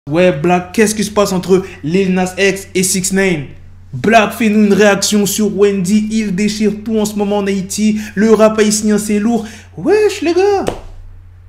Ouais, Black, qu'est-ce qui se passe entre Lil Nas X et 6ix9ine? Black, fais-nous une réaction sur Wendy. Il déchire tout en ce moment en Haïti. Le rap haïtien, c'est lourd. Wesh, les gars.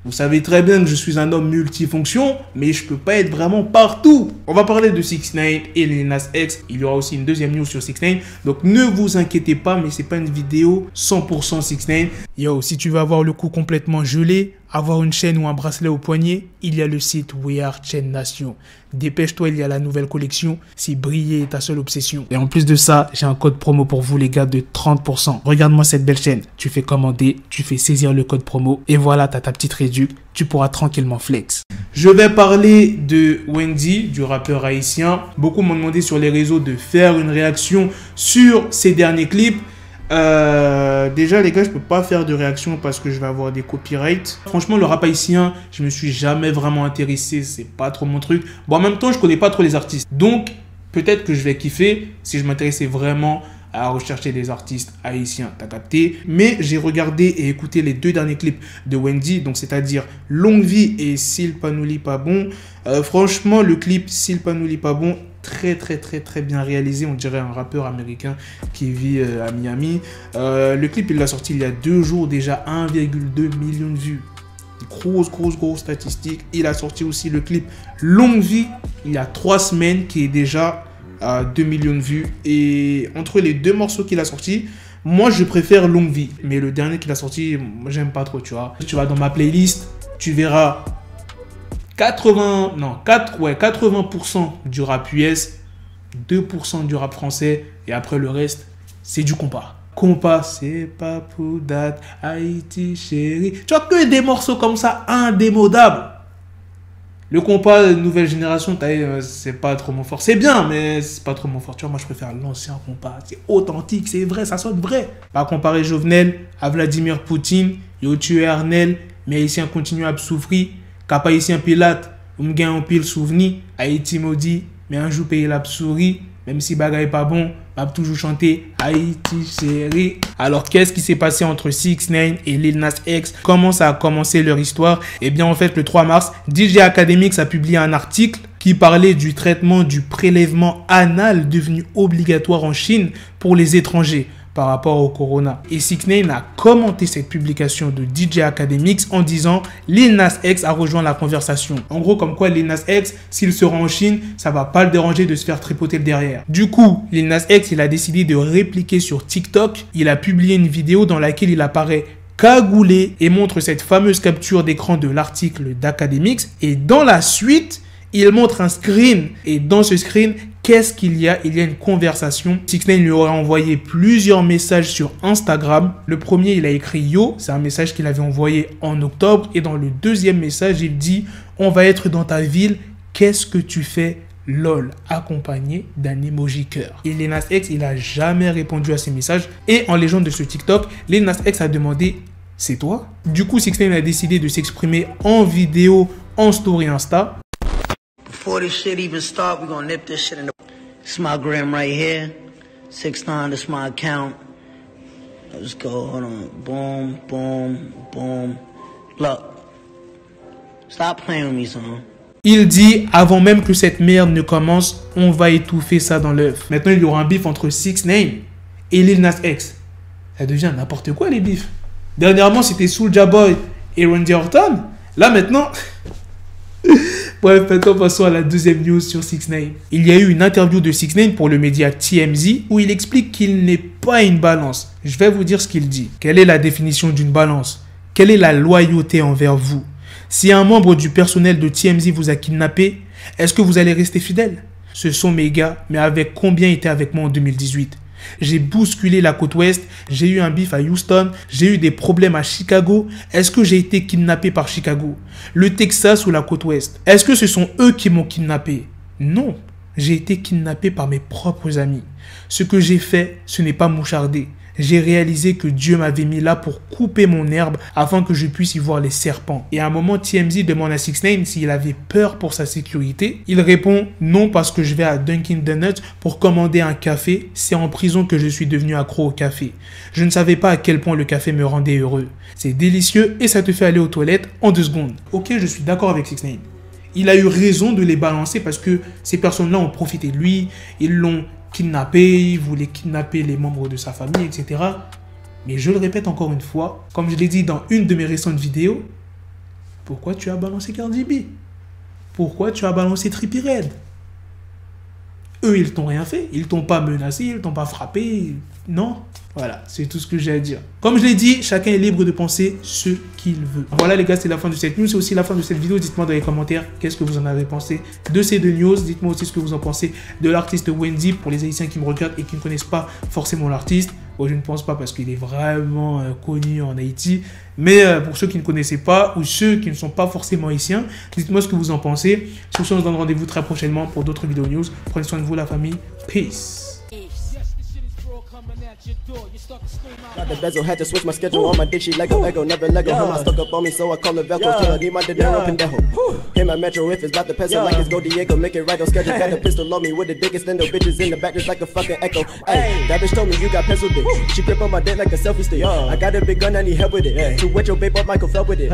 Vous savez très bien que je suis un homme multifonction, mais je peux pas être vraiment partout. On va parler de 6ix9ine et Lil Nas X. Il y aura aussi une deuxième news sur 6ix9ine. Donc ne vous inquiétez pas, mais c'est pas une vidéo 100% 6ix9ine. Yo, si tu veux avoir le cou complètement gelé, avoir une chaîne ou un bracelet au poignet, il y a le site We Are Chain Nation. Dépêche-toi, il y a la nouvelle collection si briller est ta seule obsession. Et en plus de ça, j'ai un code promo pour vous les gars de 30%. Regarde-moi cette belle chaîne. Tu fais commander, tu fais saisir le code promo et voilà, t'as ta petite réduc. Tu pourras tranquillement flex. Je vais parler de Wendy, du rappeur haïtien. Beaucoup m'ont demandé sur les réseaux de faire une réaction sur ses derniers clips. Déjà les gars, je peux pas faire de réaction parce que je vais avoir des copyrights. Franchement, le rap haïtien, je me suis jamais vraiment intéressé, c'est pas trop mon truc. Bon, en même temps, je connais pas trop les artistes. Donc, peut-être que je vais kiffer si je m'intéressais vraiment à rechercher des artistes haïtiens, t'as capté. Mais j'ai regardé et écouté les deux derniers clips de Wendy, donc c'est-à-dire Longue Vie et S'il pas nous lit pas bon. Franchement, le clip S'il pas nous lit pas bon, très bien réalisé. On dirait un rappeur américain qui vit à Miami. Le clip, il l'a sorti il y a 2 jours, déjà 1,2 million de vues. Grosse statistique. Il a sorti aussi le clip Longue Vie il y a 3 semaines qui est déjà à 2 millions de vues. Et entre les deux morceaux qu'il a sortis, moi je préfère Longue Vie. Mais le dernier qu'il a sorti, moi j'aime pas trop, tu vois. Tu vas dans ma playlist, tu verras 80% du rap US, 2% du rap français, et après le reste, c'est du compas. Compas, c'est pas pour date, Haïti chérie. Tu vois que des morceaux comme ça, indémodables. Le compas nouvelle génération, c'est pas trop mon fort. C'est bien, mais c'est pas trop mon fort. Tu vois, moi je préfère l'ancien compas. C'est authentique, c'est vrai, ça sonne vrai. Pas comparer Jovenel à Vladimir Poutine, yo tué Arnel, mais Haïtien continue à souffrir. Cap Haïtien Pilate, on gagne un pile souvenir. Haïti maudit, mais un jour payer la souris. Même si bagaille pas bon, m'a toujours chanté Haïti chérie. Alors qu'est-ce qui s'est passé entre 6ix9ine et Lil Nas X? Comment ça a commencé leur histoire? Eh bien en fait le 3 mars, DJ Academics a publié un article qui parlait du traitement du prélèvement anal devenu obligatoire en Chine pour les étrangers par rapport au corona. Et 6ix9ine a commenté cette publication de DJ Academics en disant Lil Nas X a rejoint la conversation. En gros, comme quoi Lil Nas X, s'il se rend en Chine, ça va pas le déranger de se faire tripoter le derrière. Du coup, Lil Nas X, il a décidé de répliquer sur TikTok. Il a publié une vidéo dans laquelle il apparaît cagoulé et montre cette fameuse capture d'écran de l'article d'Academics. Et dans la suite, il montre un screen. Et dans ce screen, qu'est-ce qu'il y a? Il y a une conversation. 6ix9ine lui aurait envoyé plusieurs messages sur Instagram. Le premier, il a écrit Yo. C'est un message qu'il avait envoyé en octobre. Et dans le deuxième message, il dit On va être dans ta ville. Qu'est-ce que tu fais? LOL, accompagné d'un emoji cœur. Et Lil Nas X, il a jamais répondu à ces messages. Et en légende de ce TikTok, Lil Nas X a demandé C'est toi? Du coup, 6ix9ine a décidé de s'exprimer en vidéo, en story Insta. Before this shit even start, we're gonna nip this shit in the... This is my gram right here. 6ix9ine, this is my account. Let's go, hold on. Boom. Look. Stop playing with me, son. Il dit, avant même que cette merde ne commence, on va étouffer ça dans l'œuf. Maintenant, il y aura un bif entre 6ix9ine et Lil Nas X. Ça devient n'importe quoi, les bifs. Dernièrement, c'était Soulja Boy et Randy Orton. Là, maintenant... Bref, maintenant passons à la deuxième news sur 6ix9ine. Il y a eu une interview de 6ix9ine pour le média TMZ où il explique qu'il n'est pas une balance. Je vais vous dire ce qu'il dit. Quelle est la définition d'une balance? Quelle est la loyauté envers vous? Si un membre du personnel de TMZ vous a kidnappé, est-ce que vous allez rester fidèle? Ce sont mes gars, mais avec combien étaient avec moi en 2018? J'ai bousculé la côte ouest, j'ai eu un bif à Houston, j'ai eu des problèmes à Chicago. Est-ce que j'ai été kidnappé par Chicago, le Texas ou la côte ouest? Est-ce que ce sont eux qui m'ont kidnappé? Non, j'ai été kidnappé par mes propres amis. Ce que j'ai fait, ce n'est pas moucharder. J'ai réalisé que Dieu m'avait mis là pour couper mon herbe afin que je puisse y voir les serpents. Et à un moment, TMZ demande à 6ix9ine s'il avait peur pour sa sécurité. Il répond non parce que je vais à Dunkin' Donuts pour commander un café. C'est en prison que je suis devenu accro au café. Je ne savais pas à quel point le café me rendait heureux. C'est délicieux et ça te fait aller aux toilettes en 2 secondes. Ok, je suis d'accord avec 6ix9ine. il a eu raison de les balancer parce que ces personnes-là ont profité de lui, ils l'ont kidnappé, ils voulaient kidnapper les membres de sa famille, etc. Mais je le répète encore une fois, comme je l'ai dit dans une de mes récentes vidéos, pourquoi tu as balancé Cardi B? Pourquoi tu as balancé Trippie Redd? Eux, ils t'ont rien fait, ils t'ont pas menacé, ils t'ont pas frappé, non. Voilà, c'est tout ce que j'ai à dire. Comme je l'ai dit, chacun est libre de penser ce qu'il veut. Voilà les gars, c'est la fin de cette news, c'est aussi la fin de cette vidéo. Dites-moi dans les commentaires qu'est-ce que vous en avez pensé de ces deux news. Dites-moi aussi ce que vous en pensez de l'artiste Wendy pour les Haïtiens qui me regardent et qui ne connaissent pas forcément l'artiste. Bon, je ne pense pas parce qu'il est vraiment connu en Haïti. Mais pour ceux qui ne connaissaient pas ou ceux qui ne sont pas forcément haïtiens, dites-moi ce que vous en pensez. Sur ce, on se donne rendez-vous très prochainement pour d'autres vidéos news. Prenez soin de vous, la famille. Peace. Got the bezel, had to switch my schedule on my dick, she Lego, Lego, never Lego. Her my stuck up on me, so I call her Velcro. Still I need my dinero pendejo. Hit my metro if it's about the peso, like it's Go Diego, make it right on schedule. Got a pistol on me with the dick, extendo bitches in the back just like a fucking echo. Hey, that bitch told me you got pencil dick. She grip on my dick like a selfie stick. I got a big gun, I need help with it. To wet your babe up, Michael fell with it.